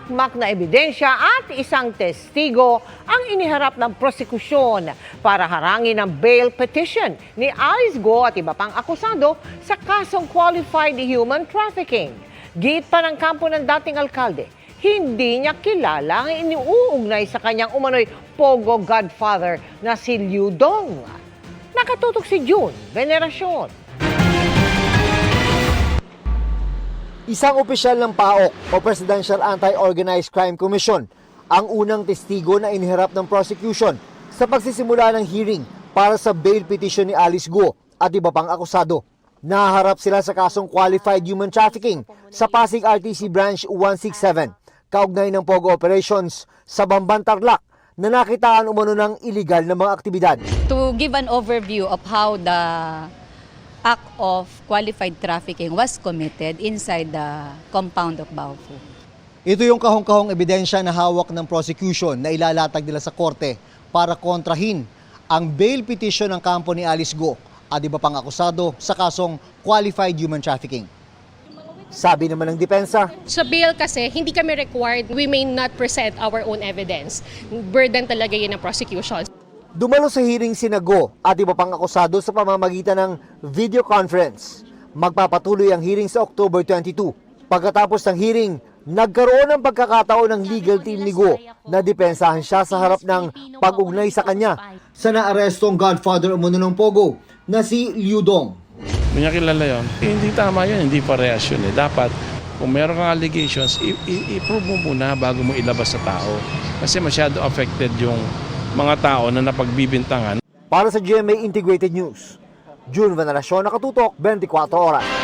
makmak na ebidensya at isang testigo ang iniharap ng prosekusyon para harangin ang bail petition ni Alice Go at iba pang akusado sa kasong qualified human trafficking. Giit pa ng kampo ng dating alkalde, hindi niya kilala ang iniuugnay sa kanyang umano'y Pogo Godfather na si Liu Dong. Nakatutok si June Veneracion. Isang opisyal ng PAOK o Presidential Anti-Organized Crime Commission ang unang testigo na iniharap ng prosecution sa pagsisimula ng hearing para sa bail petition ni Alice Go at iba pang akusado. Naharap sila sa kasong qualified human trafficking sa Pasig RTC Branch 167, kaugnay ng Pogo operations sa Bamban, Tarlac na nakitaan umano ng illegal na mga aktibidad. To give an overview of how the act of qualified trafficking was committed inside the compound of Baofu. Ito yung kahong-kahong ebidensya na hawak ng prosecution na ilalatag nila sa korte para kontrahin ang bail petition ng kampo ni Alice Go at iba pang akusado sa kasong qualified human trafficking. Sabi naman ng depensa, Sa bail kasi, hindi kami required, we may not present our own evidence. Burden talaga yun ng prosecution. dumalo sa hearing sina Go at iba pang akusado sa pamamagitan ng video conference. Magpapatuloy ang hearing sa October 22. Pagkatapos ng hearing, nagkaroon ng pagkakataon ng legal team ni Go na depensahan siya sa harap ng pag-ugnay sa kanya sa naarestong godfather umano ng Pogo na si Liu Dong. Kung niya kilala yun, hindi tama yun, hindi parehas yun. Dapat, kung meron kang allegations, i-prove mo muna bago mo ilabas sa tao. Kasi masyado affected yung mga tao na napagbibintangan. Para sa GMA Integrated News, June Veneracion, nakatutok 24 oras.